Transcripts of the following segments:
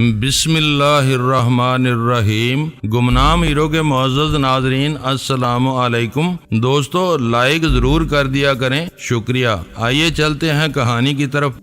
بسم اللہ الرحمن الرحیم۔ گمنام ہیرو کے معزز ناظرین السلام علیکم۔ دوستو لائک ضرور کر دیا کریں، شکریہ۔ آئیے چلتے ہیں کہانی کی طرف۔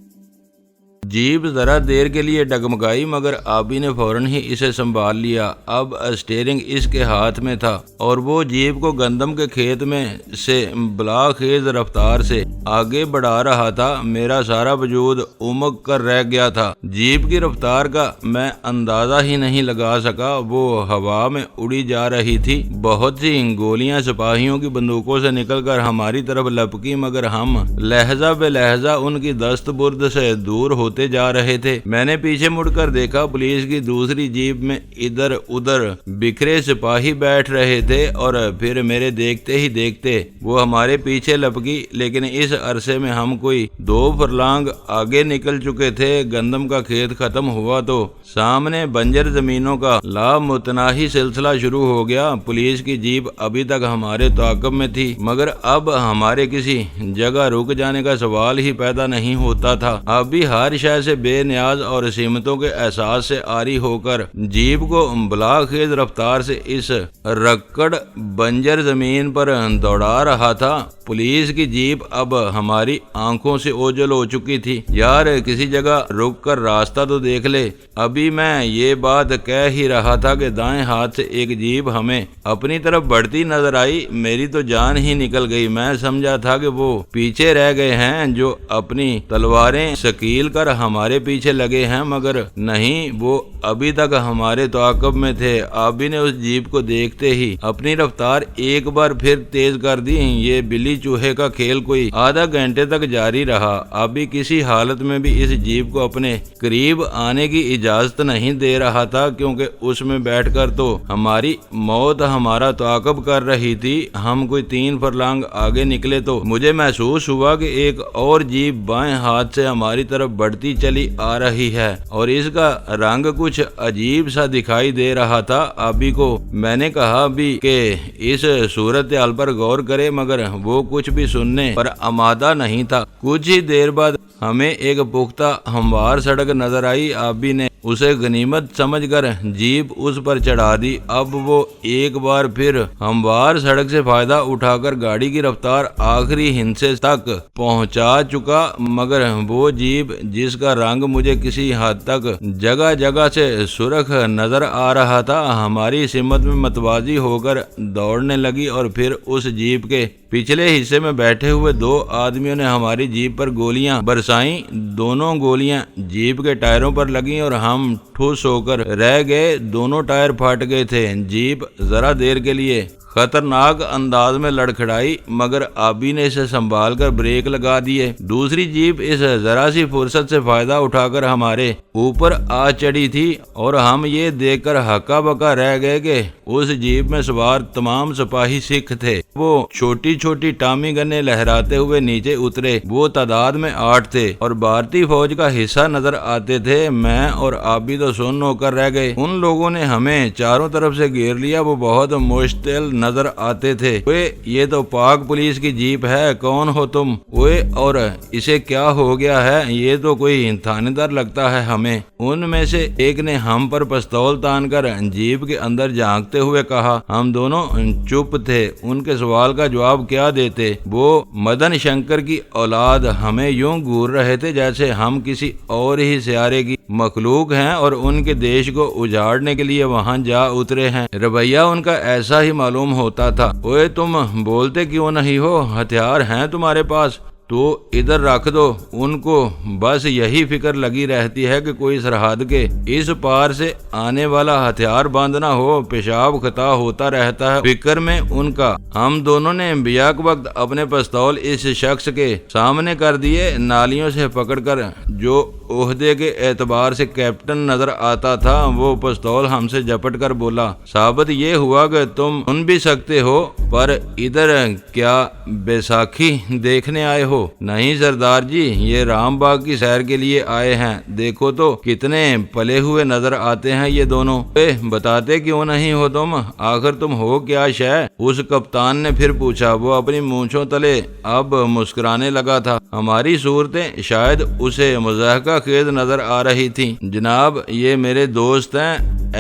جیپ ذرا دیر کے لیے ڈگمگائی مگر آبی نے فوراً ہی اسے سنبھال لیا۔ اب اسٹیئرنگ اس کے ہاتھ میں تھا اور وہ جیپ کو گندم کے کھیت میں سے بلاخیز رفتار سے آگے بڑھا رہا تھا۔ میرا سارا وجود امک کر رہ گیا تھا۔ جیپ کی رفتار کا میں اندازہ ہی نہیں لگا سکا۔ وہ ہوا میں اڑی جا رہی تھی۔ بہت سی گولیاں سپاہیوں کی بندوقوں سے نکل کر ہماری طرف لپکی مگر ہم لہجہ بے لہجہ ان کی دست برد سے دور ہوتے جا رہے تھے۔ میں نے پیچھے مڑ کر دیکھا، پولیس کی دوسری جیپ میں ادھر ادھر بکھرے سپاہی بیٹھ رہے تھے اور پھر میرے دیکھتے ہی دیکھتے وہ ہمارے پیچھے لپکی، لیکن اس عرصے میں ہم کوئی 2 فرلانگ آگے نکل چکے تھے۔ گندم کا کھیت ختم ہوا تو سامنے بنجر زمینوں کا لامتناہی سلسلہ شروع ہو گیا۔ پولیس کی جیپ ابھی تک ہمارے تعاقب میں تھی مگر اب ہمارے کسی جگہ رک جانے کا سوال ہی پیدا نہیں ہوتا تھا۔ اب بھی ہر شے سے بے نیاز اور سمتوں کے احساس سے عاری ہو کر جیپ کو بلاخیز رفتار سے اس رکڑ بنجر زمین پر دوڑا رہا تھا۔ پولیس کی جیپ اب ہماری آنکھوں سے اوجھل ہو چکی تھی۔ یار کسی جگہ رک کر راستہ تو دیکھ لے۔ ابھی میں یہ بات کہہ ہی رہا تھا کہ دائیں ہاتھ سے ایک جیپ ہمیں اپنی طرف بڑھتی نظر آئی۔ میری تو جان ہی نکل گئی۔ میں سمجھا تھا کہ وہ پیچھے رہ گئے ہیں، جو اپنی تلواریں سکیل کر ہمارے پیچھے لگے ہیں، مگر نہیں، وہ ابھی تک ہمارے تعاقب میں تھے۔ آبی نے اس جیپ کو دیکھتے ہی اپنی رفتار ایک بار پھر تیز کر دی۔ یہ بلی چوہے کا کھیل کوئی آدھا گھنٹے تک جاری رہا۔ آبی کسی حالت میں بھی اس جیپ کو اپنے قریب آنے کی اجازت نہیں دے رہا تھا، کیونکہ اس میں بیٹھ کر تو ہماری موت ہمارا تعاقب کر رہی تھی۔ ہم کوئی 3 فرلانگ آگے نکلے تو مجھے محسوس ہوا کہ ایک اور جیپ بائیں ہاتھ سے ہماری طرف بڑھتی چلی آ رہی ہے اور اس کا رنگ کچھ عجیب سا دکھائی دے رہا تھا۔ آبی کو میں نے کہا بھی کہ اس صورتحال پر غور کرے مگر وہ کچھ بھی سننے پر آمادہ نہیں تھا۔ کچھ ہی دیر بعد ہمیں ایک پختہ ہموار سڑک نظر آئی۔ آبی نے اسے غنیمت سمجھ کر جیپ اس پر چڑھا دی۔ اب وہ ایک بار پھر ہموار سڑک سے فائدہ اٹھا کر گاڑی کی رفتار آخری ہندسے تک پہنچا چکا، مگر وہ جیپ جس کا رنگ مجھے کسی حد تک جگہ جگہ سے سرخ نظر آ رہا تھا، ہماری سمت میں متوازی ہو کر دوڑنے لگی اور پھر اس جیپ کے پچھلے حصے میں بیٹھے ہوئے 2 آدمیوں نے ہماری جیپ پر گولیاں برسائیں۔ دونوں گولیاں جیپ کے ٹائروں پر لگیں اور ہم ٹھوس ہو کر رہ گئے۔ دونوں ٹائر پھٹ گئے تھے۔ جیپ ذرا دیر کے لیے خطرناک انداز میں لڑکھڑائی مگر آبی نے اسے سنبھال کر بریک لگا دیے۔ دوسری جیپ اس ذرا سی فرصت سے فائدہ اٹھا کر ہمارے اوپر آ چڑھی تھی اور ہم یہ دیکھ کر ہکا بکا رہ گئے کہ اس جیپ میں سوار تمام سپاہی سکھ تھے۔ وہ چھوٹی چھوٹی ٹامی گنیں لہراتے ہوئے نیچے اترے۔ وہ تعداد میں 8 تھے اور بھارتی فوج کا حصہ نظر آتے تھے۔ میں اور آبی تو سن ہو کر رہ گئے۔ ان لوگوں نے ہمیں چاروں طرف سے گھیر لیا۔ وہ بہت مشتعل نظر آتے تھے۔ اوئے یہ تو پاک پولیس کی جیپ ہے، کون ہو تم؟ اوئے اور اسے کیا ہو گیا ہے؟ یہ تو کوئی تھانے دار لگتا ہے ہمیں۔ ان میں سے ایک نے ہم پر پستول تان کر جیپ کے اندر جھانکتے ہوئے کہا۔ ہم دونوں چپ تھے۔ ان کے سوال کا جواب کیا دیتے؟ وہ مدن شنکر کی اولاد ہمیں یوں گھور رہے تھے جیسے ہم کسی اور ہی سیارے کی مخلوق ہیں اور ان کے دیش کو اجاڑنے کے لیے وہاں جا اترے ہیں۔ رویہ ان کا ایسا ہی معلوم ہوتا تھا۔ اوئے تم بولتے کیوں نہیں ہو؟ ہتھیار ہیں تمہارے پاس تو ادھر رکھ دو۔ ان کو بس یہی فکر لگی رہتی ہے کہ کوئی سرحد کے اس پار سے آنے والا ہتھیار بند نہ ہو۔ پیشاب خطا ہوتا رہتا ہے فکر میں ان کا۔ ہم دونوں نے بیک وقت اپنے پستول اس شخص کے سامنے کر دیے۔ نالیوں سے پکڑ کر جو عہدے کے اعتبار سے کیپٹن نظر آتا تھا وہ پستول ہم سے جپٹ کر بولا، ثابت یہ ہوا کہ تم سن بھی سکتے ہو، پر ادھر کیا بیساکھی دیکھنے آئے ہو؟ ہو؟ نہیں سردار جی، یہ رام باغ کی سیر کے لیے آئے ہیں، دیکھو تو کتنے پلے ہوئے نظر آتے ہیں یہ دونوں۔ بتاتے کیوں نہیں ہو تم؟ آخر تم ہو کیا شے؟ اس کپتان نے پھر پوچھا۔ وہ اپنی مونچھوں تلے اب مسکرانے لگا تھا۔ ہماری صورتیں شاید اسے مضحکہ خیز نظر آ رہی تھیں۔ جناب، یہ میرے دوست ہیں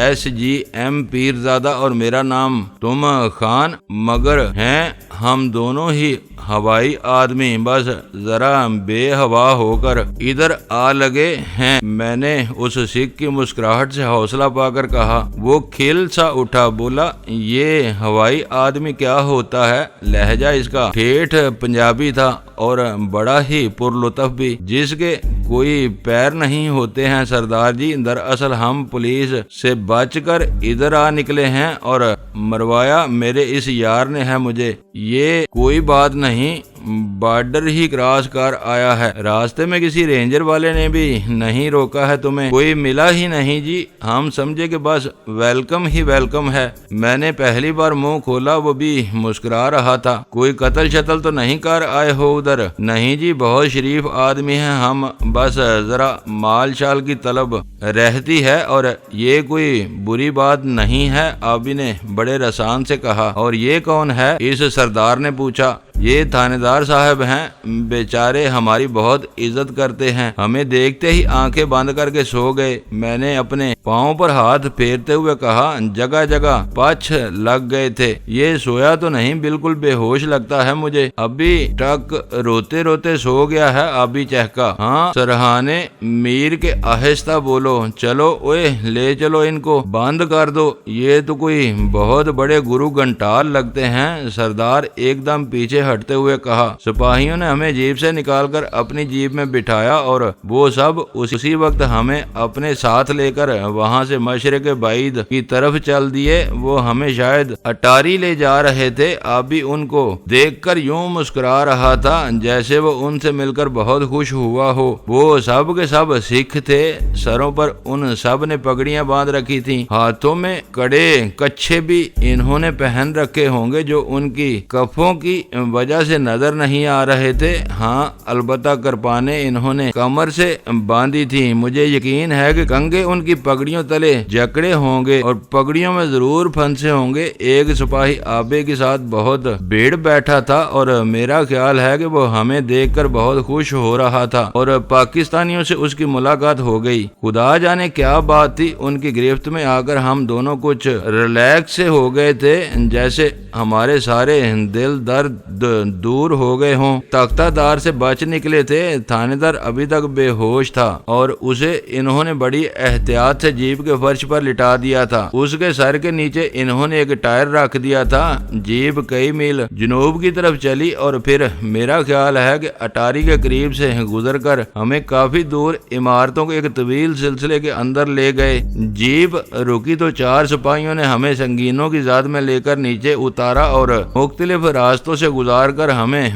SGM پیرزادہ اور میرا نام تم خان مگر ہیں۔ ہم دونوں ہی ہوائی آدمی بس ذرا بے ہوا ہو کر ادھر آ لگے ہیں۔ میں نے اس سکھ کی مسکراہٹ سے حوصلہ پا کر کہا۔ وہ کھل سا اٹھا، بولا یہ ہوائی آدمی کیا ہوتا ہے؟ لہجہ اس کا ٹھیٹھ پنجابی تھا اور بڑا ہی پرلطف بھی، جس کے کوئی پیر نہیں ہوتے ہیں سردار جی۔ دراصل ہم پولیس سے بچ کر ادھر آ نکلے ہیں اور مروایا میرے اس یار نے ہے مجھے۔ یہ کوئی بات نہیں، بارڈر ہی کراس کر آیا ہے۔ راستے میں کسی رینجر والے نے بھی نہیں روکا ہے تمہیں؟ کوئی ملا ہی نہیں جی، ہم سمجھے کہ بس ویلکم ہی ویلکم ہے۔ میں نے پہلی بار منہ کھولا، وہ بھی مسکرا رہا تھا۔ کوئی قتل شتل تو نہیں کر آئے ہو ادھر؟ نہیں جی، بہت شریف آدمی ہیں ہم، بس ذرا مال شال کی طلب رہتی ہے اور یہ کوئی بری بات نہیں ہے، آبی نے بڑے رسان سے کہا۔ اور یہ کون ہے؟ اس سردار نے پوچھا۔ یہ تھانے دار صاحب ہیں، بیچارے ہماری بہت عزت کرتے ہیں، ہمیں دیکھتے ہی آنکھیں بند کر کے سو گئے۔ میں نے اپنے پاؤں پر ہاتھ پھیرتے ہوئے کہا، جگہ جگہ پچھ لگ گئے تھے، یہ سویا تو نہیں، بالکل بے ہوش لگتا ہے مجھے، ابھی تک روتے روتے سو گیا ہے۔ آبی چہکا۔ ہاں سرہانے میر کے آہستہ بولو، چلو اوے لے چلو ان کو، بند کر دو، یہ تو کوئی بہت بڑے گرو گھنٹال لگتے ہیں۔ سردار ایک دم پیچھے ہٹتے ہوئے کہا۔ سپاہیوں نے ہمیں جیب سے نکال کر اپنی جیب میں بٹھایا اور وہ سب اسی وقت ہمیں اپنے ساتھ لے کر وہاں سے مشرق بعید کی طرف چل دیے۔ وہ ہمیں شاید اٹاری لے جا رہے تھے۔ آبی ان کو دیکھ کر یوں مسکرا رہا تھا جیسے وہ ان سے مل کر بہت خوش ہوا ہو۔ وہ سب کے سب سکھ تھے، سروں پر ان سب نے پگڑیاں باندھ رکھی تھیں، ہاتھوں میں کڑے کچھے بھی انہوں نے پہن رکھے ہوں گے جو ان کی کفوں کی وجہ سے نظر نہیں آ رہے تھے۔ ہاں البتہ کرپانے انہوں نے کمر سے باندھی تھی۔ مجھے یقین ہے کہ کنگے ان کی پگڑیوں تلے جکڑے ہوں گے اور پگڑیوں میں ضرور پھنسے ہوں گے۔ ایک سپاہی آبے کے ساتھ بہت بھیڑ بیٹھا تھا اور میرا خیال ہے کہ وہ ہمیں دیکھ کر بہت خوش ہو رہا تھا اور پاکستانیوں سے اس کی ملاقات ہو گئی۔ خدا جانے کیا بات تھی، ان کی گرفت میں آ کر ہم دونوں کچھ ریلیکس سے ہو گئے تھے، جیسے ہمارے سارے دل درد دور ہو گئے ہوں۔ تختہ دار سے بچ نکلے تھے۔ تھانے دار ابھی تک بے ہوش تھا اور اسے انہوں نے بڑی احتیاط سے جیپ کے فرش پر لٹا دیا تھا۔ اس کے سر کے نیچے انہوں نے ایک ٹائر رکھ دیا تھا۔ جیپ کئی میل جنوب کی طرف چلی اور پھر میرا خیال ہے کہ اٹاری کے قریب سے گزر کر ہمیں کافی دور عمارتوں کے ایک طویل سلسلے کے اندر لے گئے۔ جیپ رکی تو 4 سپاہیوں نے ہمیں سنگینوں کی زاد میں لے کر نیچے اتارا اور مختلف راستوں سے گزار کر ہمیں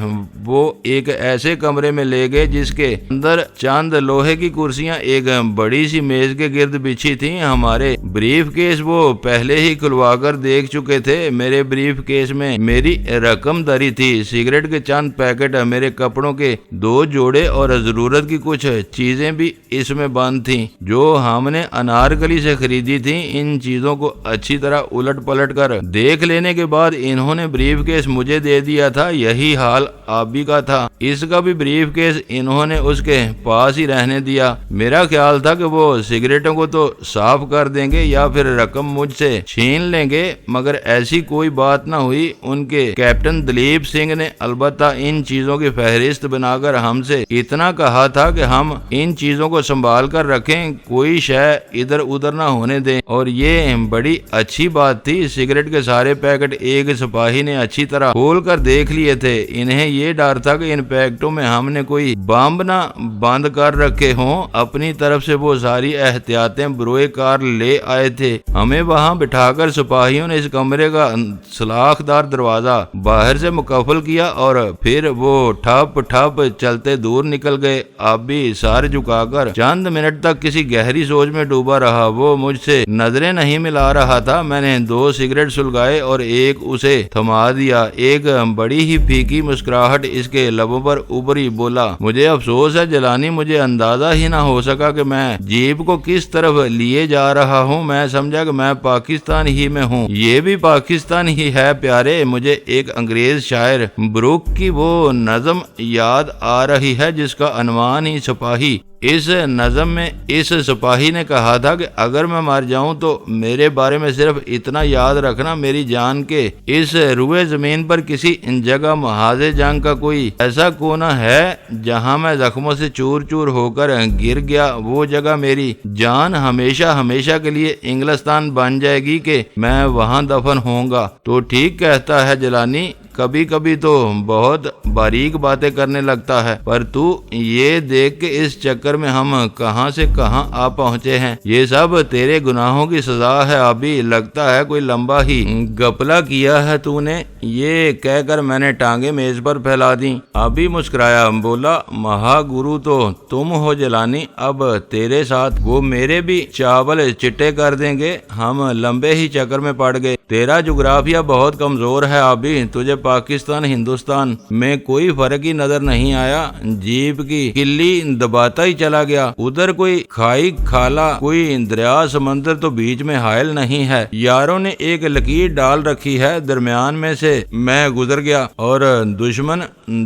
وہ ایک ایسے کمرے میں لے گئے جس کے اندر چند لوہے کی کرسیاں ایک بڑی سی میز کے گرد بچھی تھیں۔ ہمارے بریف کیس وہ پہلے ہی کھلوا کر دیکھ چکے تھے۔ میرے بریف کیس میں میری رقم دری تھی، سگریٹ کے چند پیکٹ، میرے کپڑوں کے 2 جوڑے اور ضرورت کی کچھ چیزیں بھی اس میں بند تھیں جو ہم نے انارکلی سے خریدی تھیں۔ ان چیزوں کو اچھی طرح الٹ پلٹ کر دیکھ لینے کے بعد انہوں نے بریف کیس مجھے دے دیا تھا۔ یہی حال آبی کا تھا، اس کا بھی بریف کیس انہوں نے اس کے پاس ہی رہنے دیا۔ میرا خیال تھا کہ وہ سگریٹوں کو تو صاف کر دیں گے یا پھر رقم مجھ سے چھین لیں گے، مگر ایسی کوئی بات نہ ہوئی۔ ان کے کیپٹن دلیپ سنگھ نے البتہ ان چیزوں کی فہرست بنا کر ہم سے اتنا کہا تھا کہ ہم ان چیزوں کو سنبھال کر رکھیں، کوئی شے ادھر ادھر نہ ہونے دیں، اور یہ بڑی اچھی بات تھی۔ سگریٹ کے سارے پیکٹ ایک سپاہی نے اچھی طرح کھول کر دیکھ لیے تھے۔ انہیں یہ ڈر تھا کہ ان پیکٹوں میں ہم نے کوئی بم نہ بند کر رکھے ہوں۔ اپنی طرف سے وہ ساری احتیاطیں بروئے کار لے آئے تھے۔ ہمیں وہاں بٹھا کر سپاہیوں نے اس کمرے کا سلاخ دار دروازہ باہر سے مقفل کیا اور پھر وہ ٹھپ ٹھپ چلتے دور نکل گئے۔ اب بھی سار جھکا کر چند منٹ تک کسی گہری سوچ میں ڈوبا رہا۔ وہ مجھ سے نظریں نہیں ملا رہا تھا۔ میں نے 2 سگریٹ سلگائے اور ایک اسے تھما دیا۔ ایک بڑی ہی پھیکی مسکراہٹ اس کے لبوں پر ابھری۔ بولا، مجھے افسوس ہے جیلانی، مجھے اندازہ ہی نہ ہو سکا کہ میں جیپ کو کس طرف لیے جا رہا ہوں۔ میں سمجھا کہ میں پاکستان ہی میں ہوں۔ یہ بھی پاکستان ہی ہے پیارے۔ مجھے ایک انگریز شاعر بروک کی وہ نظم یاد آ رہی ہے جس کا عنوان ہی سپاہی۔ اس نظم میں اس سپاہی نے کہا تھا کہ اگر میں مر جاؤں تو میرے بارے میں صرف اتنا یاد رکھنا، میری جان کے اس روئے زمین پر کسی جگہ محاذ جنگ کا کوئی ایسا کونا ہے جہاں میں زخموں سے چور چور ہو کر گر گیا، وہ جگہ میری جان ہمیشہ ہمیشہ کے لیے انگلستان بن جائے گی کہ میں وہاں دفن ہوں گا۔ تو ٹھیک کہتا ہے جیلانی، کبھی کبھی تو بہت باریک باتیں کرنے لگتا ہے، پر تو یہ دیکھ کے اس چکر میں ہم کہاں سے کہاں آ پہنچے ہیں۔ یہ سب تیرے گناہوں کی سزا ہے ابھی، لگتا ہے کوئی لمبا ہی گپلا کیا ہے تو نے۔ یہ کہہ کر میں نے ٹانگیں میز پر پھیلا دیں۔ ابھی مسکرایا، بولا، مہا گرو تو تم ہو جیلانی، اب تیرے ساتھ وہ میرے بھی چاول چٹے کر دیں گے۔ ہم لمبے ہی چکر میں پڑ گئے۔ تیرا جغرافیہ بہت کمزور ہے ابھی، تجھے پاکستان ہندوستان میں کوئی فرق ہی نظر نہیں آیا۔ جیپ کی کلی دباتا ہی چلا گیا۔ ادھر کوئی کھائی کھالا، کوئی دریا سمندر تو بیچ میں حائل نہیں ہے۔ یاروں نے ایک لکیر ڈال رکھی ہے، درمیان میں سے میں گزر گیا اور دشمن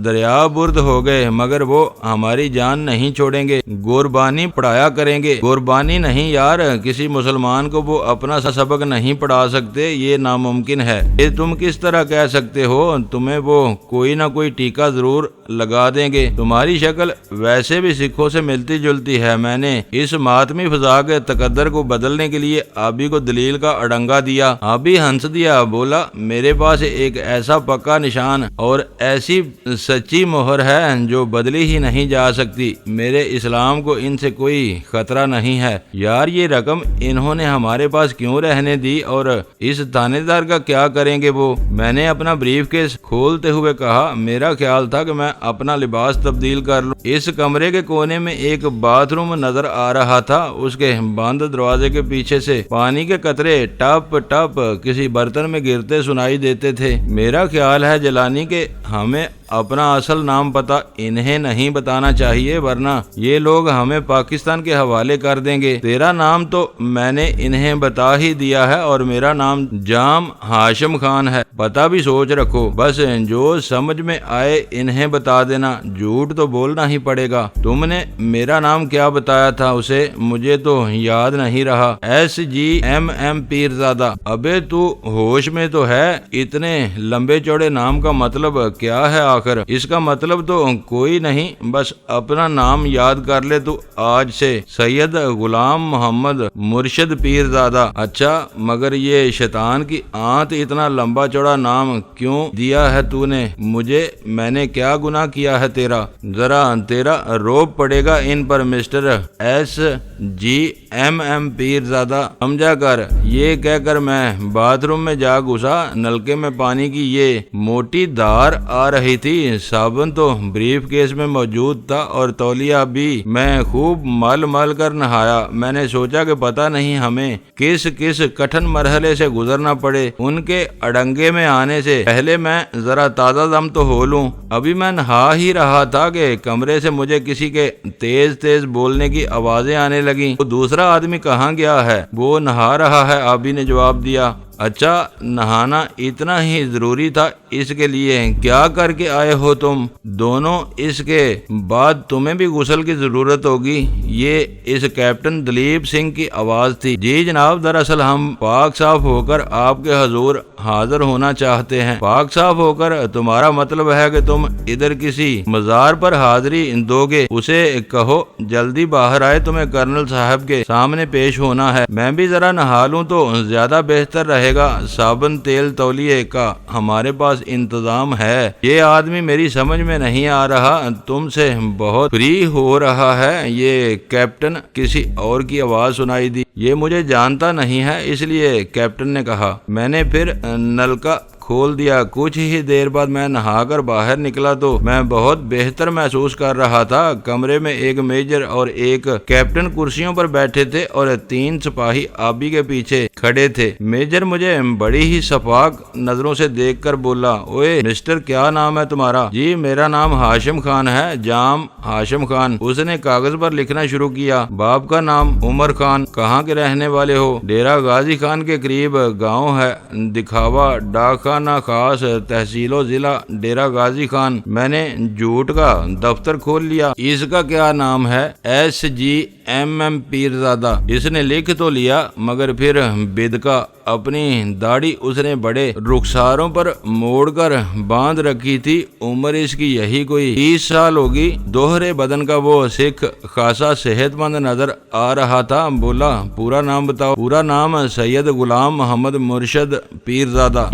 دریا برد ہو گئے، مگر وہ ہماری جان نہیں چھوڑیں گے، قربانی پڑھایا کریں گے۔ قربانی نہیں یار، کسی مسلمان کو وہ اپنا سبق نہیں پڑھا سکتے، یہ ناممکن ہے۔ یہ تم کس طرح کہہ سکتے ہو؟ تمہیں وہ کوئی نہ کوئی ٹیکہ ضرور لگا دیں گے۔ تمہاری شکل ویسے بھی سکھوں سے ملتی جلتی ہے۔ میں نے اس ماتمی فضا کے تقدر کو بدلنے کے لیے آبی کو دلیل کا اڑنگا دیا۔ آبی ہنس دیا، بولا، میرے پاس ایک ایسا پکا نشان اور ایسی سچی مہر ہے جو بدلی ہی نہیں جا سکتی۔ میرے اسلام کو ان سے کوئی خطرہ نہیں ہے۔ یار یہ رقم انہوں نے ہمارے پاس کیوں رہنے دی اور اس تھانے دار کا کیا کریں گے وہ؟ میں نے اپنا بریف کیس کھولتے ہوئے کہا، میرا خیال تھا کہ میں اپنا لباس تبدیل کر لوں۔ اس کمرے کے کونے میں ایک باتھ روم نظر آ رہا تھا، اس کے بند دروازے کے پیچھے سے پانی کے قطرے ٹپ ٹپ کسی برتن میں گرتے سنائی دیتے تھے۔ میرا خیال ہے جیلانی کہ ہمیں اپنا اصل نام پتہ انہیں نہیں بتانا چاہیے، ورنہ یہ لوگ ہمیں پاکستان کے حوالے کر دیں گے۔ تیرا نام تو میں نے انہیں بتا ہی دیا ہے اور میرا نام جام ہاشم خان ہے۔ پتہ بھی سوچ رکھو، بس جو سمجھ میں آئے انہیں بتا دینا، جھوٹ تو بولنا ہی پڑے گا۔ تم نے میرا نام کیا بتایا تھا اسے؟ مجھے تو یاد نہیں رہا۔ SGMM پیرزادہ۔ ابے تو ہوش میں تو ہے؟ اتنے لمبے چوڑے نام کا مطلب کیا ہے آخر؟ اس کا مطلب تو کوئی نہیں، بس اپنا نام یاد کر لے تو آج سے سید غلام محمد مرشد پیرزادہ۔ اچھا، مگر یہ شیطان کی آنت اتنا لمبا چوڑا نام کیوں دیا ہے تو نے مجھے؟ میں نے کیا گناہ کیا ہے تیرا؟ ذرا تیرا روب پڑے گا ان پر مسٹر SGMM پیرزادہ، سمجھا کر۔ یہ کہہ کر میں باتھ روم میں جا گھسا۔ نلکے میں پانی کی یہ موٹی دھار آ رہی تھی۔ صابن تو بریف کیس میں موجود تھا اور تولیہ بھی۔ میں خوب مل مل کر نہایا۔ میں نے سوچا کہ پتہ نہیں ہمیں کس کس کٹھن مرحلے سے گزرنا پڑے، ان کے اڑنگے میں آنے سے پہلے میں ذرا تازہ دم تو ہو لوں۔ ابھی میں نہا ہی رہا تھا کہ کمرے سے مجھے کسی کے تیز تیز بولنے کی آوازیں آنے لگیں۔ وہ دوسرا آدمی کہاں گیا ہے؟ وہ نہا رہا ہے، آبی نے جواب دیا۔ اچھا، نہانا اتنا ہی ضروری تھا اس کے لیے؟ کیا کر کے آئے ہو تم دونوں؟ اس کے بعد تمہیں بھی غسل کی ضرورت ہوگی۔ یہ اس کیپٹن دلیپ سنگھ کی آواز تھی۔ جی جناب، دراصل ہم پاک صاف ہو کر آپ کے حضور حاضر ہونا چاہتے ہیں۔ پاک صاف ہو کر تمہارا مطلب ہے کہ تم ادھر کسی مزار پر حاضری دو گے؟ اسے کہو جلدی باہر آئے، تمہیں کرنل صاحب کے سامنے پیش ہونا ہے۔ میں بھی ذرا نہا لوں تو زیادہ بہتر رہے رہے گا، صابن تیل تولیے کا ہمارے پاس انتظام ہے۔ یہ آدمی میری سمجھ میں نہیں آ رہا، تم سے بہت فری ہو رہا ہے۔ یہ کیپٹن کسی اور کی آواز سنائی دی۔ یہ مجھے جانتا نہیں ہے، اس لیے کیپٹن نے کہا۔ میں نے پھر نلکا کھول دیا۔ کچھ ہی دیر بعد میں نہا کر باہر نکلا تو میں بہت بہتر محسوس کر رہا تھا۔ کمرے میں ایک میجر اور ایک کیپٹن کرسیوں پر بیٹھے تھے اور 3 سپاہی آبی کے پیچھے کھڑے تھے۔ میجر مجھے بڑی ہی شفاق نظروں سے دیکھ کر بولا، اوے مسٹر، کیا نام ہے تمہارا؟ جی میرا نام ہاشم خان ہے، جام ہاشم خان۔ اس نے کاغذ پر لکھنا شروع کیا۔ باپ کا نام عمر خان۔ کہاں کے رہنے والے ہو؟ ڈیرہ غازی خان کے قریب گاؤں ہے، دکھاوا ڈاک خانہ خاص، تحصیل و ضلع ڈیرہ غازی خان۔ میں نے جھوٹ کا دفتر کھول لیا۔ اس کا کیا نام ہے؟ SGMM پیرزادہ۔ اس نے لکھ تو لیا مگر پھر بدکا اپنی داڑھی اس نے بڑے رخساروں پر موڑ کر باندھ رکھی تھی۔ عمر اس کی یہی کوئی 30 سال ہوگی۔ دوہرے بدن کا وہ سکھ خاصا صحت مند نظر آ رہا تھا۔ بولا، پورا نام بتاؤ؟ پورا نام سید غلام محمد مرشد پیرزادہ۔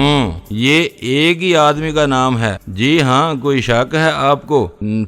یہ ایک ہی آدمی کا نام ہے؟ جی ہاں۔ کوئی شک ہے آپ کو؟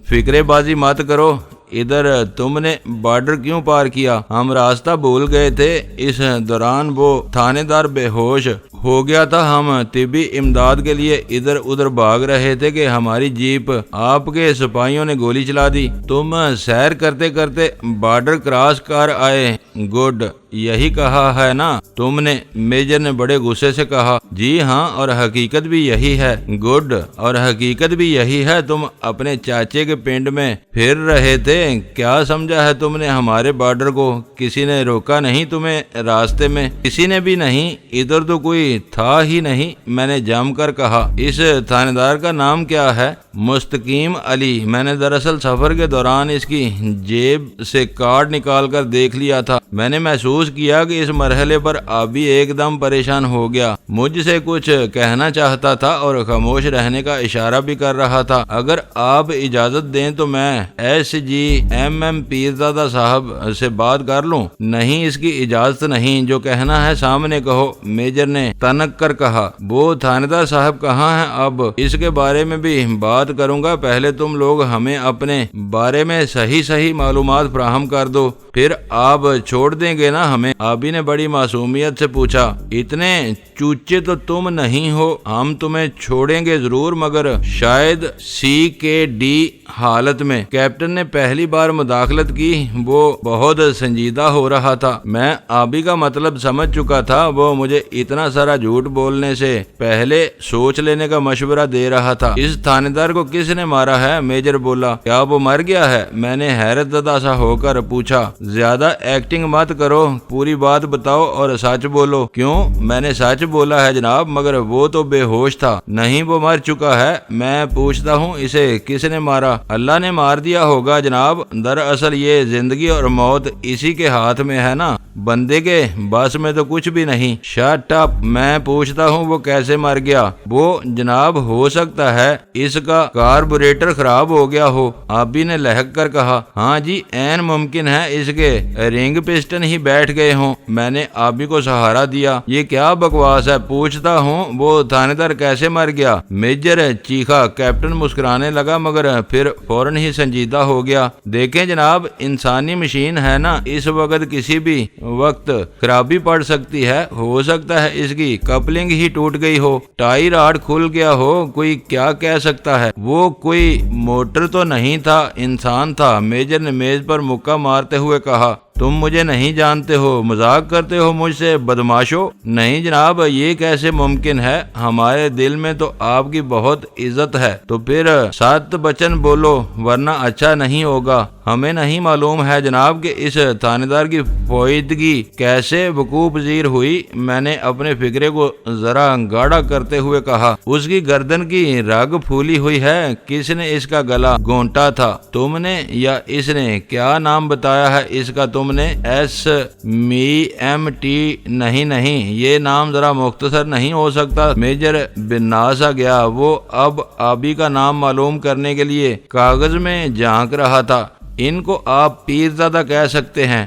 فکرے بازی مت کرو۔ ادھر تم نے بارڈر کیوں پار کیا؟ ہم راستہ بھول گئے تھے۔ اس دوران وہ تھانے دار بے ہوش ہو گیا تھا۔ ہم طبی امداد کے لیے ادھر ادھر بھاگ رہے تھے کہ ہماری جیپ آپ کے سپاہیوں نے گولی چلا دی۔ تم سیر کرتے کرتے بارڈر کراس کر آئے؟ گڈ، یہی کہا ہے نا تم نے؟ میجر نے بڑے غصے سے کہا۔ جی ہاں، اور حقیقت بھی یہی ہے۔ گڈ، اور حقیقت بھی یہی ہے۔ تم اپنے چاچے کے پنڈ میں پھر رہے تھے۔ کیا سمجھا ہے تم نے ہمارے بارڈر کو؟ کسی نے روکا نہیں تمہیں راستے میں؟ کسی نے بھی نہیں۔ ادھر تو کوئی تھا ہی نہیں، میں نے جم کر کہا۔ اس تھانے دار کا نام کیا ہے؟ مستقیم علی۔ میں نے دراصل سفر کے دوران اس کی جیب سے کارڈ نکال کر دیکھ لیا تھا۔ میں نے محسوس کیا کہ اس مرحلے پر آبی ایک دم پریشان ہو گیا، مجھ سے کچھ کہنا چاہتا تھا اور خاموش رہنے کا اشارہ بھی کر رہا تھا۔ اگر آپ اجازت دیں تو میں SGMM پیرزادہ صاحب سے بات کر لوں؟ نہیں، اس کی اجازت نہیں۔ جو کہنا ہے سامنے کہو، میجر نے تنک کر کہا۔ وہ تھانے صاحب کہاں ہیں؟ اب اس کے بارے میں بھی بات کروں گا، پہلے تم لوگ ہمیں اپنے بارے میں صحیح معلومات فراہم کر دو، پھر آپ چھوڑ دیں گے نا ہمیں؟ آبی نے بڑی معصومیت سے پوچھا۔ اتنے چوچے تو تم نہیں ہو، ہم تمہیں چھوڑیں گے ضرور، مگر شاید CKD حالت میں۔ کیپٹن نے پہلی بار مداخلت کی۔ وہ بہت سنجیدہ ہو رہا تھا۔ میں آبی کا مطلب سمجھ چکا تھا۔ وہ مجھے اتنا سارا جھوٹ بولنے سے پہلے سوچ لینے کا مشورہ دے رہا تھا۔ اس تھانے دار کو کس نے مارا ہے؟ میجر بولا۔ کیا وہ مر گیا ہے؟ میں نے حیرت زدہ سا ہو کر پوچھا۔ زیادہ ایکٹنگ مت کرو، پوری بات بتاؤ اور سچ بولو۔ کیوں؟ میں نے سچ بولا ہے جناب، مگر وہ تو بے ہوش تھا۔ نہیں، وہ مر چکا ہے۔ میں پوچھتا ہوں، اسے کس نے مارا؟ اللہ نے مار دیا ہوگا جناب۔ دراصل یہ زندگی اور موت اسی کے ہاتھ میں ہے نا، بندے کے بس میں تو کچھ بھی نہیں۔ شٹ اپ، میں پوچھتا ہوں وہ کیسے مر گیا؟ وہ جناب ہو سکتا ہے اس کا کاربوریٹر خراب ہو گیا ہو، آبی نے لہک کر کہا۔ ہاں جی، عین ممکن ہے اس کے رنگ پسٹن ہی بیٹھ گئے ہوں۔ میں نے آبی کو سہارا دیا۔ یہ کیا بکواس ہے؟ پوچھتا ہوں وہ تھانے دار کیسے مر گیا؟ میجر چیخا۔ کیپٹن مسکرانے لگا مگر پھر فوراً ہی سنجیدہ ہو گیا۔ دیکھیں جناب، انسانی مشین ہے نا، اس وقت کسی بھی وقت خرابی پڑ سکتی ہے۔ ہو سکتا ہے اس کی کپلنگ ہی ٹوٹ گئی ہو، ٹائی راڈ کھل گیا ہو، کوئی کیا کہہ سکتا ہے؟ وہ کوئی موٹر تو نہیں تھا، انسان تھا۔ میجر نے میز پر مکہ مارتے ہوئے کہا۔ تم مجھے نہیں جانتے ہو، مذاق کرتے ہو مجھ سے بدماشو؟ نہیں جناب، یہ کیسے ممکن ہے؟ ہمارے دل میں تو آپ کی بہت عزت ہے۔ تو پھر سات بچن بولو ورنہ اچھا نہیں ہوگا۔ ہمیں نہیں معلوم ہے جناب کہ اس تھانے دار کی فویدگی کیسے وقوع پذیر ہوئی۔ میں نے اپنے فکرے کو ذرا گاڑا کرتے ہوئے کہا۔ اس کی گردن کی رگ پھولی ہوئی ہے۔ کس نے اس کا گلا گھونٹا تھا؟ تم نے یا اس نے؟ کیا نام بتایا ہے اس کا تم نے؟ SMT؟ نہیں، یہ نام ذرا مختصر نہیں ہو سکتا؟ میجر بناسا گیا۔ وہ اب آبی کا نام معلوم کرنے کے لیے کاغذ میں جھانک رہا تھا۔ ان کو آپ پیرزادہ کہہ سکتے ہیں۔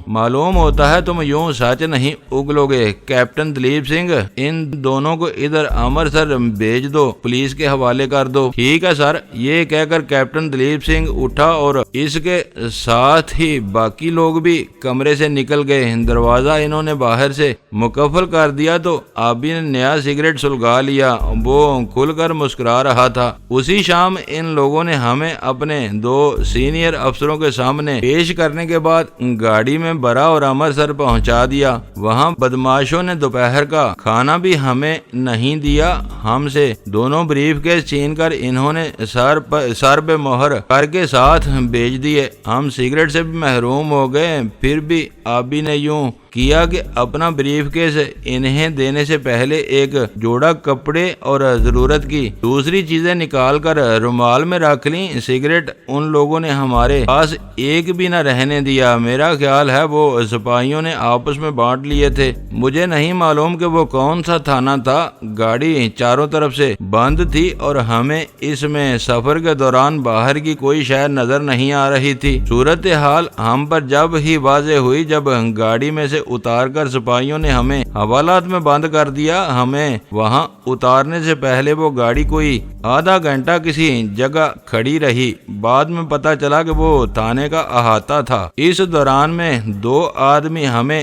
معلوم ہوتا ہے تم یوں سچ نہیں اگلو گے۔ کیپٹن دلیپ سنگھ، ان دونوں کو ادھر امرتسر بھیج دو، پولیس کے حوالے کر دو۔ ٹھیک ہے سر، یہ کہہ کر کیپٹن دلیپ سنگھ اٹھا اور اس کے ساتھ ہی باقی لوگ بھی کمرے سے نکل گئے۔ دروازہ انہوں نے باہر سے مقفل کر دیا تو آبی نے نیا سگریٹ سلگا لیا، وہ کھل کر مسکرا رہا تھا۔ اسی شام ان لوگوں نے ہمیں اپنے 2 سینئر افسروں کے سامنے پیش کرنے کے بعد گاڑی میں برا اور امرتسر پہنچا دیا۔ وہاں بدماشوں نے دوپہر کا کھانا بھی ہمیں نہیں دیا۔ ہم سے دونوں بریف کیس چھین کر انہوں نے سر پہ مہر کر کے ساتھ بھیج دیے۔ ہم سگریٹ سے بھی محروم ہو گئے۔ پھر بھی آبی نے یوں کیا کہ اپنا بریف کیس انہیں دینے سے پہلے ایک جوڑا کپڑے اور ضرورت کی دوسری چیزیں نکال کر رومال میں رکھ لیں۔ سگریٹ ان لوگوں نے ہمارے پاس ایک بھی نہ رہنے دیا۔ میرا خیال ہے وہ سپاہیوں نے آپس میں بانٹ لیے تھے۔ مجھے نہیں معلوم کہ وہ کون سا تھانہ تھا۔ گاڑی چاروں طرف سے بند تھی اور ہمیں اس میں سفر کے دوران باہر کی کوئی شے نظر نہیں آ رہی تھی۔ صورتحال ہم پر جب ہی واضح ہوئی جب گاڑی میں سے اتار کر سپاہیوں نے ہمیں حوالات میں بند کر دیا۔ ہمیں وہاں اتارنے سے پہلے وہ گاڑی کوئی آدھا گھنٹہ کسی جگہ کھڑی رہی۔ بعد میں پتا چلا کہ وہ تھانے کا احاطہ تھا۔ اس دوران میں 2 آدمی ہمیں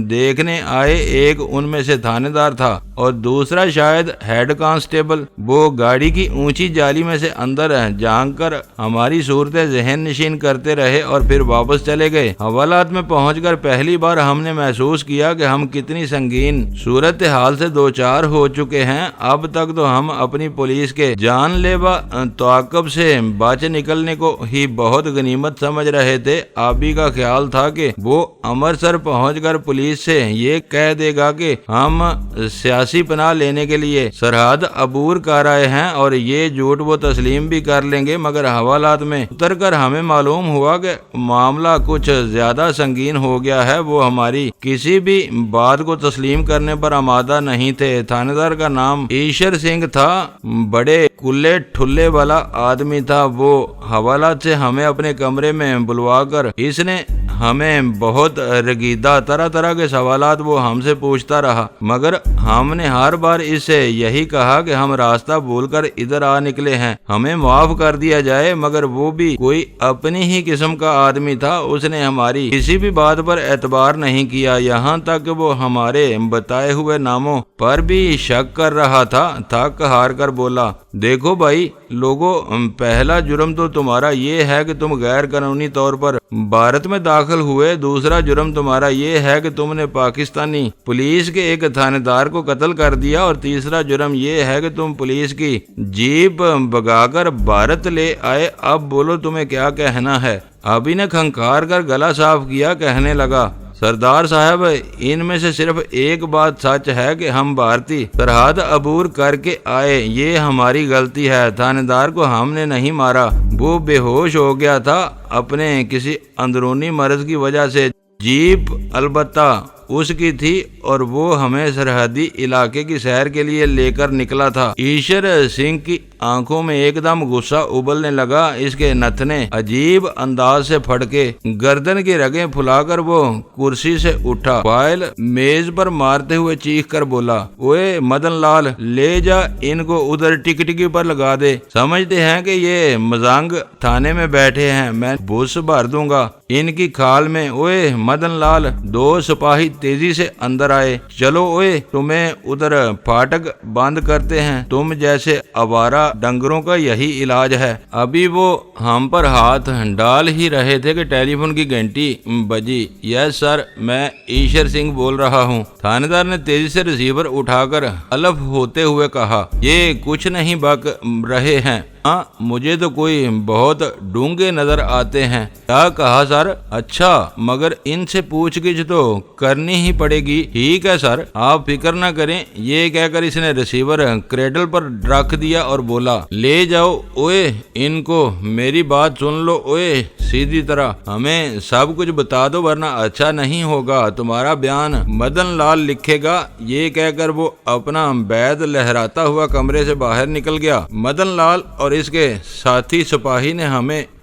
دیکھنے آئے، ایک ان میں سے تھانے دار تھا اور دوسرا شاید ہیڈ کانسٹیبل۔ وہ گاڑی کی اونچی جالی میں سے اندر جھانک کر ہماری صورت ذہن نشین کرتے رہے اور پھر واپس چلے گئے۔ حوالات میں پہنچ کر پہلی بار ہم نے محسوس کیا کہ ہم کتنی سنگین صورتحال سے دوچار ہو چکے ہیں۔ اب تک تو ہم اپنی پولیس کے جان لیوا تعاقب سے بچ نکلنے کو ہی بہت غنیمت سمجھ رہے تھے۔ آبی کا خیال تھا کہ وہ امرتسر پہنچ کر پولیس سے یہ کہہ دے گا کہ ہم سیاسی پناہ لینے کے لیے سرحد عبور کر آئے ہیں اور یہ جھوٹ وہ تسلیم بھی کر لیں گے، مگر حوالات میں اتر کر ہمیں معلوم ہوا کہ معاملہ کچھ زیادہ سنگین ہو گیا ہے۔ وہ ہماری کسی بھی بات کو تسلیم کرنے پر آمادہ نہیں تھے۔ تھانے دار کا نام ایشر سنگھ تھا، بڑے کلے ٹھلے والا آدمی تھا۔ وہ حوالات سے ہمیں اپنے کمرے میں بلوا کر اس نے ہمیں بہت رگیدہ طرح کے سوالات وہ ہم سے پوچھتا رہا، مگر ہم نے ہر بار اس سے یہی کہا کہ ہم راستہ بھول کر ادھر آ نکلے ہیں، ہمیں معاف کر دیا جائے۔ مگر وہ بھی کوئی اپنی ہی قسم کا آدمی تھا، اس نے ہماری کسی بھی بات پر اعتبار نہیں کیا، یہاں تک کہ وہ ہمارے بتائے ہوئے ناموں پر بھی شک کر رہا تھا۔ تھک ہار کر بولا، دیکھو بھائی لوگوں، پہلا جرم تو تمہارا یہ ہے کہ تم غیر قانونی طور پر بھارت میں داخل ہوئے، دوسرا جرم تمہارا یہ ہے کہ تم نے پاکستانی پولیس کے ایک تھانے دار کو قتل کر دیا، اور تیسرا جرم یہ ہے کہ تم پولیس کی جیپ بگا کر بھارت لے آئے۔ اب بولو تمہیں کیا کہنا ہے؟ ابھی نے کھنکار کر گلا صاف کیا، کہنے لگا، سردار صاحب ان میں سے صرف ایک بات سچ ہے کہ ہم بھارتی سرحد عبور کر کے آئے، یہ ہماری غلطی ہے۔ تھانے دار کو ہم نے نہیں مارا، وہ بے ہوش ہو گیا تھا اپنے کسی اندرونی مرض کی وجہ سے۔ جیپ البتہ اس کی تھی اور وہ ہمیں سرحدی علاقے کی سیر کے لیے لے کر نکلا تھا۔ ایشر سنگھ کی آنکھوں میں ایک دم غصہ ابلنے لگا، اس کے نتنے عجیب انداز سے پھڑکے، گردن کی رگیں پھلا کر وہ کرسی سے اٹھا، فائل میز پر مارتے ہوئے چیخ کر بولا، اوے مدن لال، لے جا ان کو ادھر ٹکٹکی پر لگا دے، سمجھتے ہیں کہ یہ مزانگ تھانے میں بیٹھے ہیں، میں بھوس بھر دوں گا ان کی کھال میں۔ اوے مدن لال، 2 سپاہی تیزی سے اندر آئے، چلو اوے تمہیں ادھر پھاٹک بند کرتے ہیں، تم جیسے آوارہ ڈنگروں کا یہی علاج ہے۔ ابھی وہ ہم پر ہاتھ ڈال ہی رہے تھے کہ ٹیلی فون کی گھنٹی بجی۔ یس سر، میں ایشر سنگھ بول رہا ہوں۔ تھانے دار نے تیزی سے ریسیور اٹھا کر الف ہوتے ہوئے کہا، یہ کچھ نہیں بک رہے ہیں، ہاں مجھے تو کوئی بہت ڈونگے نظر آتے ہیں۔ کیا کہا سر؟ اچھا، مگر ان سے پوچھ گچھ تو کرنی ہی پڑے گی۔ ٹھیک ہے سر، آپ فکر نہ کریں، یہ کہہ کر اس نے ریسیور کریڈل پر رکھ دیا اور بولا، لے جاؤ اوے ان کو، میری بات سن لو اوے سیدھی طرح، ہمیں سب کچھ بتا دو ورنہ اچھا نہیں ہوگا، تمہارا بیان مدن لال لکھے گا۔ یہ کہہ کر وہ اپنا بیت لہراتا ہوا کمرے سے باہر نکل گیا۔ مدن لال اور اس کے ساتھی سپاہی نے ہمیں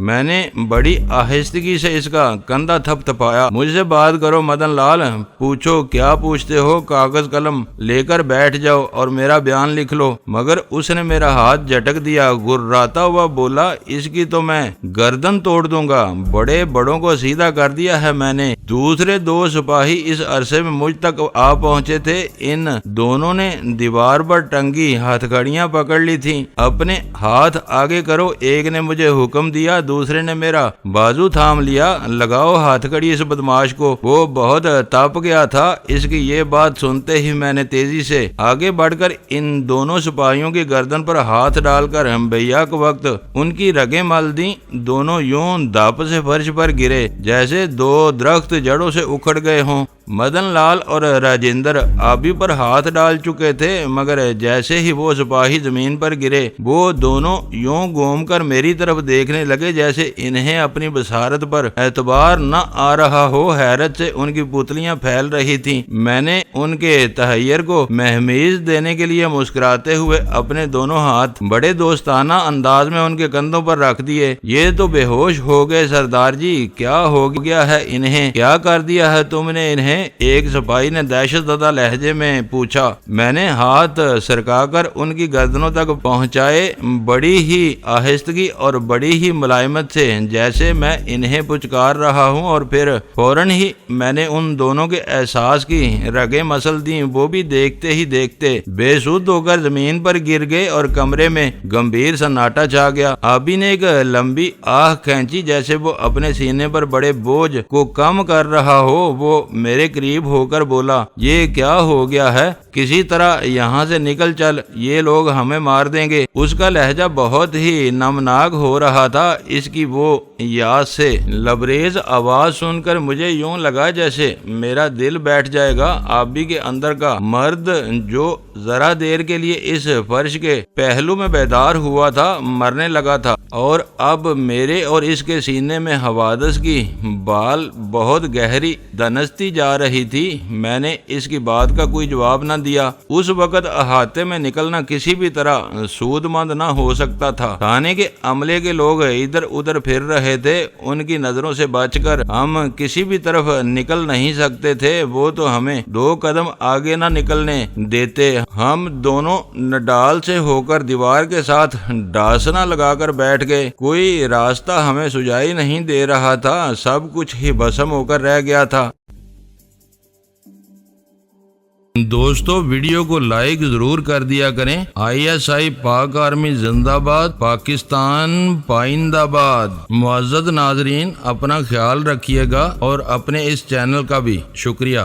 میں نے بڑی آہستگی سے اس کا کندھا تھپ تھپایا۔ مجھ سے بات کرو مدن لال، پوچھو کیا پوچھتے ہو، کاغذ قلم لے کر بیٹھ جاؤ اور میرا بیان لکھ لو۔ مگر اس نے میرا ہاتھ جھٹک دیا، گراتا ہوا بولا، اس کی تو میں گردن توڑ دوں گا، بڑے بڑوں کو سیدھا کر دیا ہے میں نے۔ دوسرے دو سپاہی اس عرصے میں مجھ تک آ پہنچے تھے، ان دونوں نے دیوار پر ٹنگی ہتھکڑیاں پکڑ لی تھیں۔ اپنے ہاتھ آگے کرو، ایک نے مجھے حکم دیا، دوسرے نے میرا بازو تھام لیا، لگاؤ ہتھکڑی اس بدماش کو۔ وہ بہت تپ گیا تھا۔ اس کی یہ بات سنتے ہی میں نے تیزی سے آگے بڑھ کر ان دونوں سپاہیوں کی گردن پر ہاتھ ڈال کر بیاک وقت ان کی رگیں مل دیں۔ دونوں یوں دپ سے فرش پر گرے جیسے دو درخت جڑوں سے اکھڑ گئے ہوں۔ مدن لال اور راجندر آبی پر ہاتھ ڈال چکے تھے، مگر جیسے ہی وہ سپاہی زمین پر گرے، وہ دونوں یوں گھوم کر میری طرف دیکھنے لگے جیسے انہیں اپنی بصارت پر اعتبار نہ آ رہا ہو۔ حیرت سے ان کی پتلیاں پھیل رہی تھیں۔ میں نے ان کے تحیر کو مہمیز دینے کے لیے مسکراتے ہوئے اپنے دونوں ہاتھ بڑے دوستانہ انداز میں ان کے کندھوں پر رکھ دیے۔ یہ تو بے ہوش ہو گئے سردار جی، کیا ہو گیا ہے انہیں، کیا کر دیا ہے تم نے انہیں؟ ایک سپاہی نے دہشت زدہ لہجے میں پوچھا۔ میں نے ہاتھ سرکا کر ان کی گردنوں تک پہنچائے، بڑی ہی آہستگی اور بڑی ہی ملائمت سے، جیسے میں انہیں پچکار رہا ہوں، اور پھر فوراً ہی میں نے ان دونوں کے احساس کی رگیں مسل دیں۔ وہ بھی دیکھتے ہی دیکھتے بے سود ہو کر زمین پر گر گئے اور کمرے میں گمبھیر سناٹا چھا گیا۔ آبی نے ایک لمبی آہ کھینچی جیسے وہ اپنے سینے پر بڑے بوجھ کو کم کر رہا ہو۔ وہ میرے قریب ہو کر بولا، یہ کیا ہو گیا ہے، کسی طرح یہاں سے نکل چل، یہ لوگ ہمیں مار دیں گے۔ اس کا لہجہ بہت ہی نمناک ہو رہا تھا۔ اس کی وہ یاد سے لبریز آواز سن کر مجھے یوں لگا جیسے میرا دل بیٹھ جائے گا۔ آبی کے اندر کا مرد جو ذرا دیر کے لیے اس فرش کے پہلو میں بیدار ہوا تھا، مرنے لگا تھا، اور اب میرے اور اس کے سینے میں حوادث کی بال بہت گہری دنستی جا رہی تھی۔ میں نے اس کی بات کا کوئی جواب نہ دیا۔ اس وقت احاطے میں نکلنا کسی بھی طرح سود مند نہ ہو سکتا تھا۔ تھانے کے عملے کے لوگ ادھر ادھر پھر رہے تھے، ان کی نظروں سے بچ کر ہم کسی بھی طرف نکل نہیں سکتے تھے۔ وہ تو ہمیں دو قدم آگے نہ نکلنے دیتے۔ ہم دونوں نڈال سے ہو کر دیوار کے ساتھ ڈاسنا لگا کر بیٹھ گئے۔ کوئی راستہ ہمیں سجائی نہیں دے رہا تھا، سب کچھ ہی بھسم ہو کر رہ گیا تھا۔ دوستو ویڈیو کو لائک ضرور کر دیا کریں۔ ISI پاک آرمی زندہ باد، پاکستان پائندہ باد۔ معزز ناظرین، اپنا خیال رکھیے گا اور اپنے اس چینل کا بھی شکریہ۔